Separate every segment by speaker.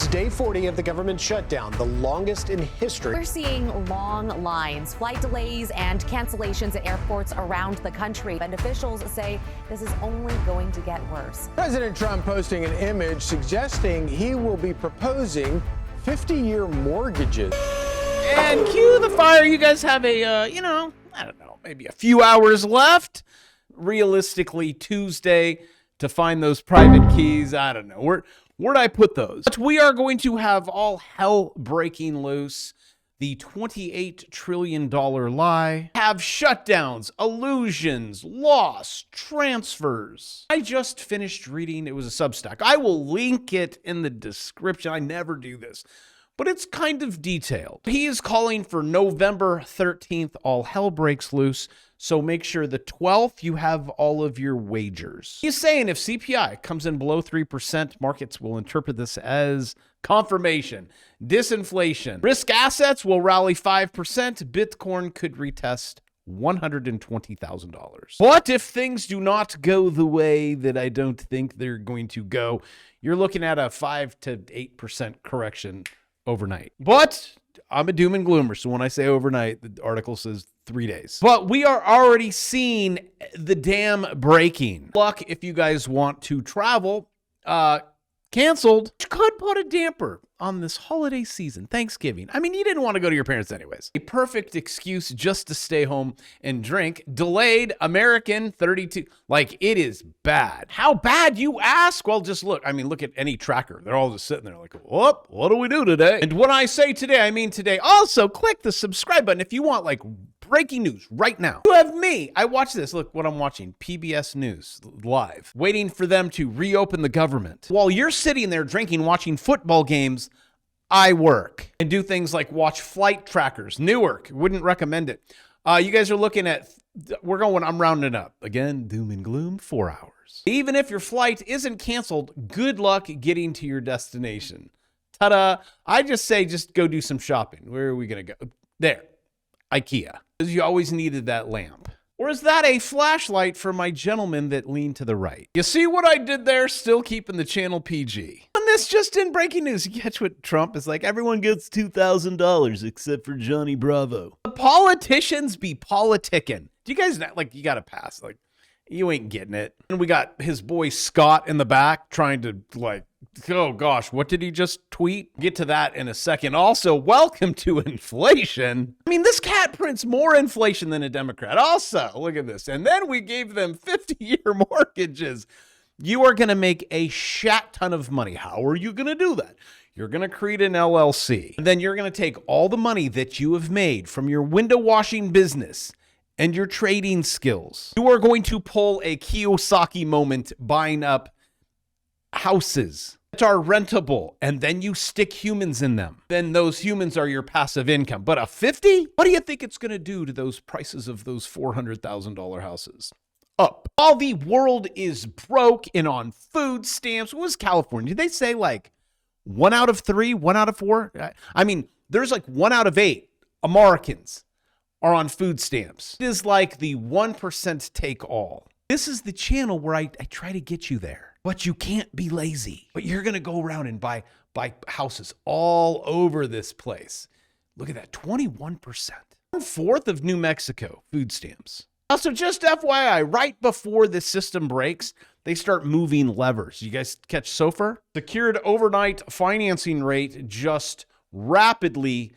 Speaker 1: day 40 of the government shutdown, the longest in history.
Speaker 2: We're seeing long lines, flight delays, and cancellations at airports around the country. And officials say this is only going to get worse.
Speaker 3: President Trump posting an image suggesting he will be proposing 50-year mortgages.
Speaker 4: And cue the fire. You guys have a, I don't know, maybe a few hours left. Realistically, Tuesday to find those private keys. I don't know. Where'd I put those? But we are going to have all hell breaking loose. The $28 trillion lie. Have shutdowns, illusions, loss, transfers. I just finished reading. It was a Substack. I will link it in the description. I never do this, but it's kind of detailed. He is calling for November 13th. All hell breaks loose. So make sure the 12th you have all of your wagers. He's saying if CPI comes in below 3%, markets will interpret this as confirmation. Disinflation. Risk assets will rally 5%. Bitcoin could retest $120,000. But if things do not go the way that I don't think they're going to go, you're looking at a 5 to 8% correction overnight. But I'm a doom and gloomer, so when I say overnight, the article says 3 days. But we are already seeing the dam breaking. Luck, if you guys want to travel, canceled. You could put a damper on this holiday season, Thanksgiving. I mean, you didn't want to go to your parents anyways. A perfect excuse just to stay home and drink. Delayed American 32. Like, it is bad. How bad, you ask? Well, just look. I mean, look at any tracker. They're all just sitting there like, what do we do today? And when I say today, I mean today. Also, click the subscribe button if you want, like, breaking news right now. You have me. I watch this. Look what I'm watching. PBS News live. Waiting for them to reopen the government. While you're sitting there drinking, watching football games, I work and do things like watch flight trackers. Newark. Wouldn't recommend it. You guys are looking at, I'm rounding up. Again, doom and gloom, 4 hours. Even if your flight isn't canceled, good luck getting to your destination. Ta-da. I just say, just go do some shopping. Where are we going to go? There. IKEA. Because you always needed that lamp. Or is that a flashlight for my gentleman that leaned to the right? You see what I did there? Still keeping the channel PG. And this just in breaking news. You catch what Trump is like? Everyone gets $2,000 except for Johnny Bravo. The politicians be politicking. Do you guys not, like, you got to pass. Like, you ain't getting it. And we got his boy Scott in the back trying to, like, oh gosh, what did he just tweet? Get to that in a second. Also, welcome to inflation. I mean, this cat prints more inflation than a Democrat. Also, look at this. And then we gave them 50-year mortgages. You are going to make a shat ton of money. How are you going to do that? You're going to create an LLC. And then you're going to take all the money that you have made from your window washing business and your trading skills. You are going to pull a Kiyosaki moment buying up houses that are rentable, and then you stick humans in them. Then those humans are your passive income. But a 50? What do you think it's going to do to those prices of those $400,000 houses? Up. While the world is broke and on food stamps, what was California? Did they say like 1 out of 3, 1 out of 4? I mean, there's like 1 out of 8 Americans are on food stamps. It is like the 1% take all. This is the channel where I try to get you there. But you can't be lazy. But you're going to go around and buy houses all over this place. Look at that, 21%. 1/4 of New Mexico, food stamps. Also, just FYI, right before the system breaks, they start moving levers. You guys catch SOFR? Secured overnight financing rate just rapidly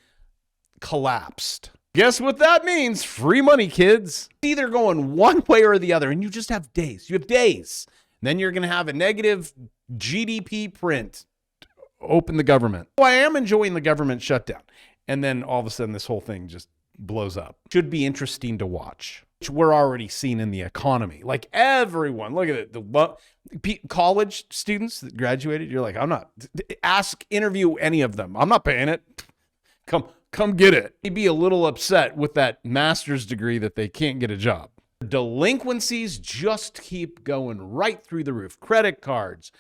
Speaker 4: collapsed. Guess what that means? Free money, kids. Either going one way or the other, and you just have days. You have days. Then you're going to have a negative GDP print. Open the government. So I am enjoying the government shutdown. And then all of a sudden, this whole thing just blows up. Should be interesting to watch, which we're already seeing in the economy. Like everyone, look at it. The college students that graduated, you're like, I'm not. Interview any of them. I'm not paying it. Come get it. They'd be a little upset with that master's degree that they can't get a job. Delinquencies just keep going right through the roof. Credit cards,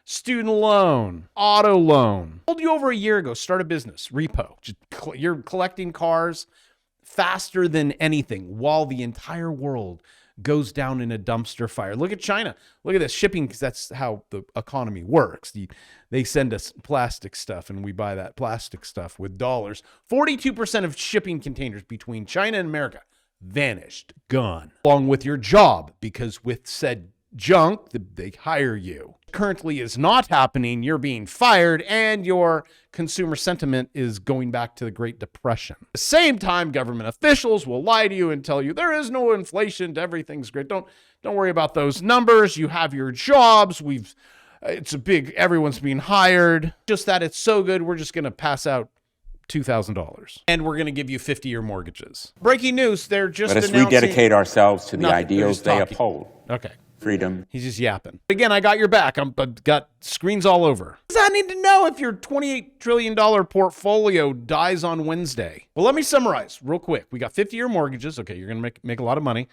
Speaker 4: student loan, auto loan. I told you over a year ago, start a business, repo. You're collecting cars faster than anything while the entire world goes down in a dumpster fire. Look at China. Look at this shipping, because that's how the economy works. They send us plastic stuff, and we buy that plastic stuff with dollars. 42% of shipping containers between China and America vanished, gone, along with your job, because with said junk, they hire you. Currently is not happening. You're being fired, and your consumer sentiment is going back to the Great Depression. At the same time, government officials will lie to you and tell you there is no inflation, everything's great. Don't worry about those numbers. You have your jobs. Everyone's being hired. Just that it's so good, we're just going to pass out $2,000. And we're going to give you 50-year mortgages. Breaking news, they're just
Speaker 5: Let us
Speaker 4: announcing...
Speaker 5: rededicate ourselves to the
Speaker 4: Nothing.
Speaker 5: ideals they
Speaker 4: Talking.
Speaker 5: uphold.
Speaker 4: Okay.
Speaker 5: Freedom.
Speaker 4: He's just yapping. Again, I got your back. I've got screens all over. What does I need to know if your $28 trillion portfolio dies on Wednesday? Well, let me summarize real quick. We got 50-year mortgages. Okay, you're going to make a lot of money.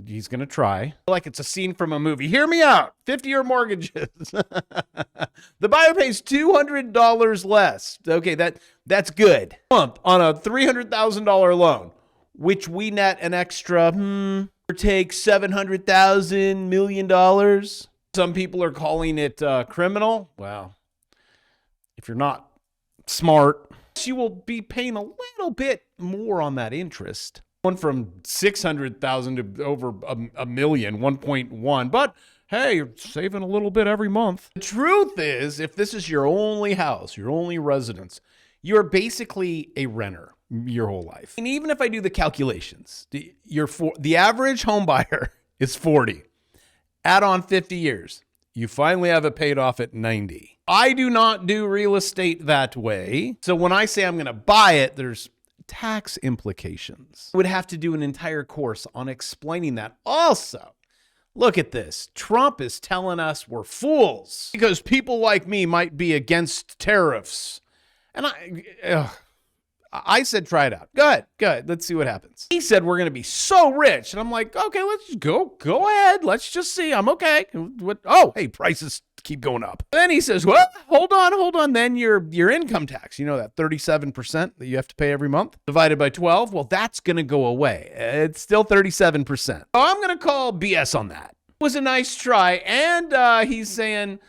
Speaker 4: He's going to try. Like it's a scene from a movie. Hear me out. 50-year mortgages. The buyer pays $200 less. Okay, that's good. On a $300,000 loan, which we net an extra, take $700,000 million. Some people are calling it criminal. Well, if you're not smart, you will be paying a little bit more on that interest. One from $600,000 to over a million, 1.1. But hey, you're saving a little bit every month. The truth is, if this is your only house, your only residence, you're basically a renter your whole life. And even if I do the calculations, the average home buyer is 40. Add on 50 years. You finally have it paid off at 90. I do not do real estate that way. So when I say I'm going to buy it, there's tax implications. I would have to do an entire course on explaining that. Also, look at this. Trump is telling us we're fools because people like me might be against tariffs. And I said, try it out. Good. Let's see what happens. He said, we're going to be so rich. And I'm like, okay, let's just go ahead. Let's just see. I'm okay. Oh, hey, prices keep going up. Then he says, well, hold on. Then your income tax, that 37% that you have to pay every month divided by 12. Well, that's going to go away. It's still 37%. So I'm going to call BS on that. It was a nice try. And he's saying,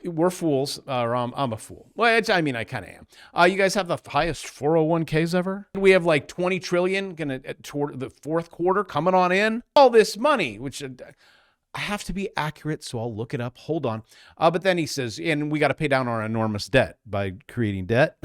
Speaker 4: we're fools, or I'm a fool. Well, I kind of am. You guys have the highest 401ks ever. We have like 20 trillion toward the fourth quarter coming on in. All this money, which I have to be accurate, so I'll look it up. Hold on. But then he says, and we got to pay down our enormous debt by creating debt.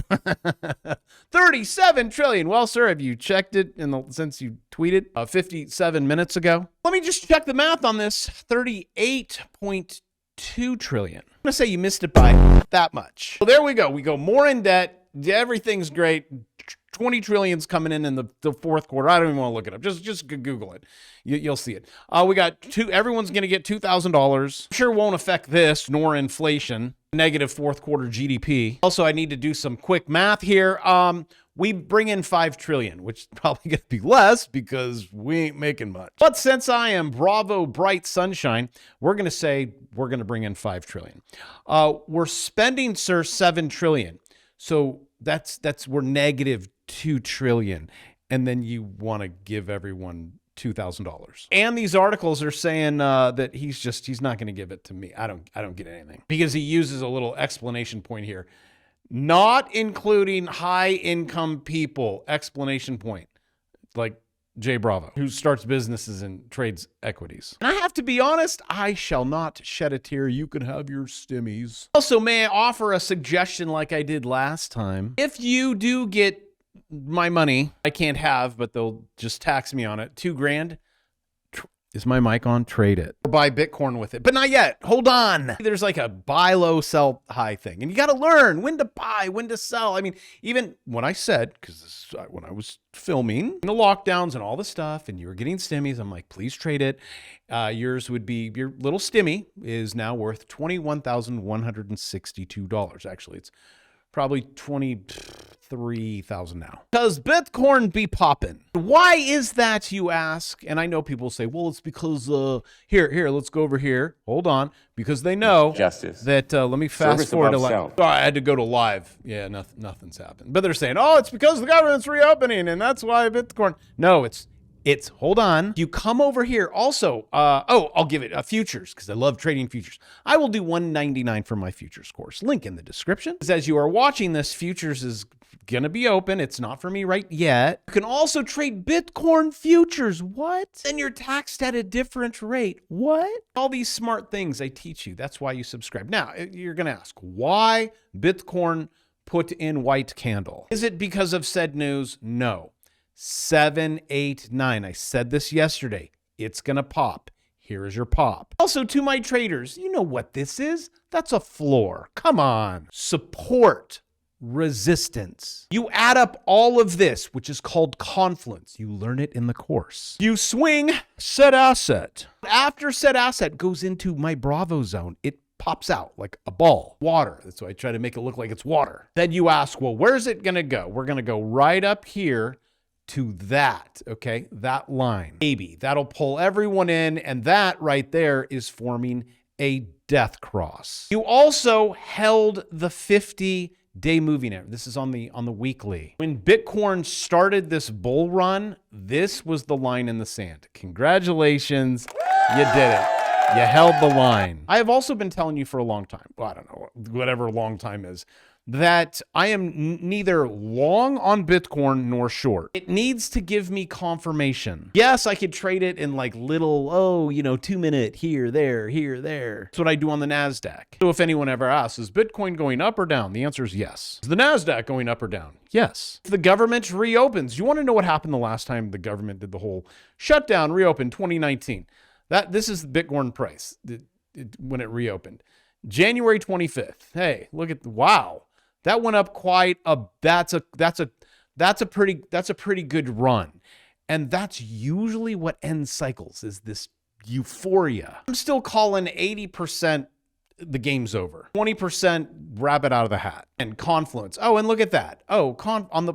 Speaker 4: 37 trillion. Well, sir, have you checked it since you tweeted 57 minutes ago? Let me just check the math on this. 38.2 trillion. I'm going to say you missed it by that much. Well, there we go. We go more in debt. Everything's great. 20 trillion's coming in the fourth quarter. I don't even want to look it up. Just Google it. You'll see it. We got everyone's going to get $2,000. Sure won't affect this nor inflation. Negative fourth quarter GDP. Also, I need to do some quick math here. We bring in 5 trillion, which is probably going to be less because we ain't making much. But since I am Bravo Bright Sunshine, we're going to say we're going to bring in 5 trillion. We're spending, sir, 7 trillion. So we're negative 2 trillion. And then you want to give everyone $2,000. And these articles are saying that he's not going to give it to me. I don't get anything because he uses a little explanation point here. Not including high income people, explanation point, like Jay Bravo, who starts businesses and trades equities. And I have to be honest, I shall not shed a tear. You can have your stimmies. Also, may I offer a suggestion like I did last time? If you do get my money, I can't have, but they'll just tax me on it, $2,000. Is my mic on? Trade it. Or buy Bitcoin with it. But not yet. Hold on. There's like a buy low, sell high thing. And you got to learn when to buy, when to sell. I mean, even when I said, because when I was filming the lockdowns and all the stuff and you were getting stimmies, I'm like, please trade it. Yours would be, your little stimmy is now worth $21,162. Actually, it's probably 23,000 now. Because Bitcoin be popping. Why is that, you ask? And I know people say, well, it's because, here, let's go over here. Hold on. Because they know
Speaker 5: Justice.
Speaker 4: that, let me fast
Speaker 5: Service
Speaker 4: forward to
Speaker 5: above
Speaker 4: live.
Speaker 5: self.
Speaker 4: Oh, I had to go to live. Yeah, nothing's happened. But they're saying, oh, it's because the government's reopening and that's why Bitcoin. No, it's hold on. You come over here also. I'll give it futures because I love trading futures. I will do $199 for my futures course. Link in the description. As you are watching this, futures is going to be open. It's not for me right yet. You can also trade Bitcoin futures. What? Then you're taxed at a different rate. What? All these smart things I teach you. That's why you subscribe. Now, you're going to ask, why Bitcoin put in white candle? Is it because of said news? No. 7, 8, 9. I said this yesterday. It's going to pop. Here is your pop. Also, to my traders, you know what this is? That's a floor. Come on. Support. Resistance. You add up all of this, which is called confluence. You learn it in the course. You swing said asset. After said asset goes into my Bravo zone, it pops out like a ball. Water. That's why I try to make it look like it's water. Then you ask, well, where's it going to go? We're going to go right up here to that, okay? That line. Maybe. That'll pull everyone in, and that right there is forming a death cross. You also held the 50-day moving average. This is on the weekly. When Bitcoin started this bull run, this was the line in the sand. Congratulations. You did it. You held the line. I have also been telling you for a long time, well, I don't know, whatever long time is, that I am neither long on Bitcoin nor short. It needs to give me confirmation. Yes, I could trade it in like little, 2-minute here, there. That's what I do on the NASDAQ. So if anyone ever asks, is Bitcoin going up or down? The answer is yes. Is the NASDAQ going up or down? Yes. If the government reopens, you want to know what happened the last time the government did the whole shutdown, reopened 2019. This is the Bitcoin price when it reopened. January 25th. Hey, look at, wow. That went up quite a, that's a pretty good run. And that's usually what ends cycles, is this euphoria. I'm still calling 80% the game's over. 20% rabbit out of the hat. And confluence. Oh, and look at that. Oh, on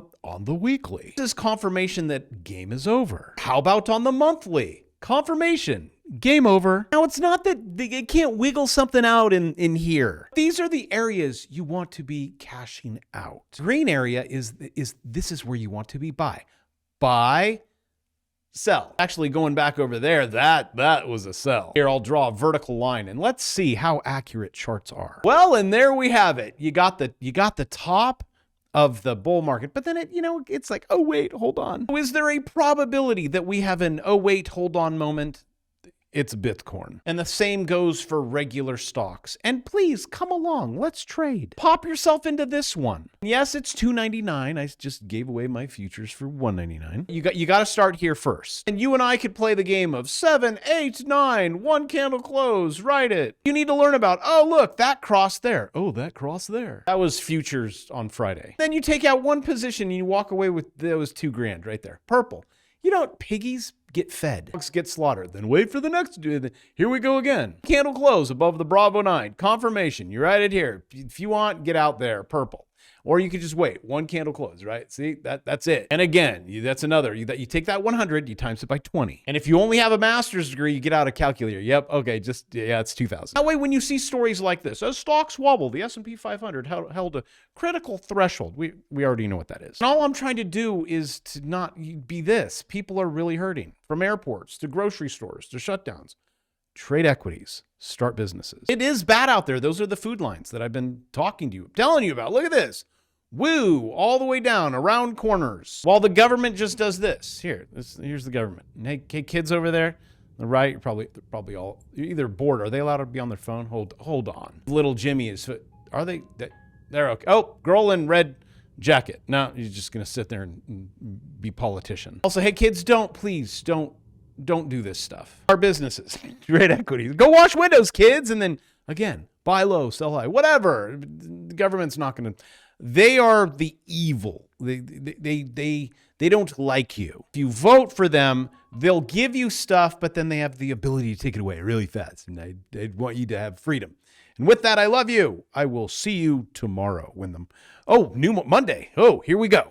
Speaker 4: the weekly. This is confirmation that game is over. How about on the monthly? Confirmation. Game over. Now, it's not that it can't wiggle something out in here. These are the areas you want to be cashing out. Green area is where you want to be buy, sell. Actually, going back over there, that was a sell. Here, I'll draw a vertical line and let's see how accurate charts are. Well, and there we have it. You got the top of the bull market, but then it's like, oh wait, hold on. Is there a probability that we have an oh wait, hold on moment? It's Bitcoin. And the same goes for regular stocks. And please come along. Let's trade. Pop yourself into this one. Yes, it's $2.99. I just gave away my futures for $1.99. You got to start here first. And you and I could play the game of 7, 8, 9, one candle close, write it. You need to learn about, oh, look, that crossed there. Oh, that crossed there. That was futures on Friday. Then you take out one position and you walk away with, that was $2,000 right there. Purple. You know what? Piggies get fed. Dogs get slaughtered. Then wait for the next. Here we go again. Candle close above the Bravo 9. Confirmation. You write it here. If you want, get out there. Purple. Or you could just wait. One candle close, right? See, that's it. And again, that's another. You take that 100, you times it by 20. And if you only have a master's degree, you get out a calculator. Yep, okay, it's 2,000. That way, when you see stories like this, as stocks wobble, the S&P 500 held a critical threshold. We already know what that is. And all I'm trying to do is to not be this. People are really hurting. From airports to grocery stores to shutdowns. Trade equities, start businesses. It is bad out there. Those are the food lines that I've been talking to you, telling you about. Look at this. Woo, all the way down, around corners. While the government just does this. Here's the government. Hey, kids over there, the right, you're probably all, you're either bored. Are they allowed to be on their phone? Hold on. Little Jimmy is, are they? They're okay. Oh, girl in red jacket. No, you're just going to sit there and be politician. Also, hey, kids, please don't do this stuff. Our businesses, trade equities. Go wash windows, kids. And then again, buy low, sell high, whatever. The government's not going to, they are the evil. They don't like you. If you vote for them, they'll give you stuff, but then they have the ability to take it away really fast. And they want you to have freedom. And with that, I love you. I will see you tomorrow when new Monday. Oh, here we go.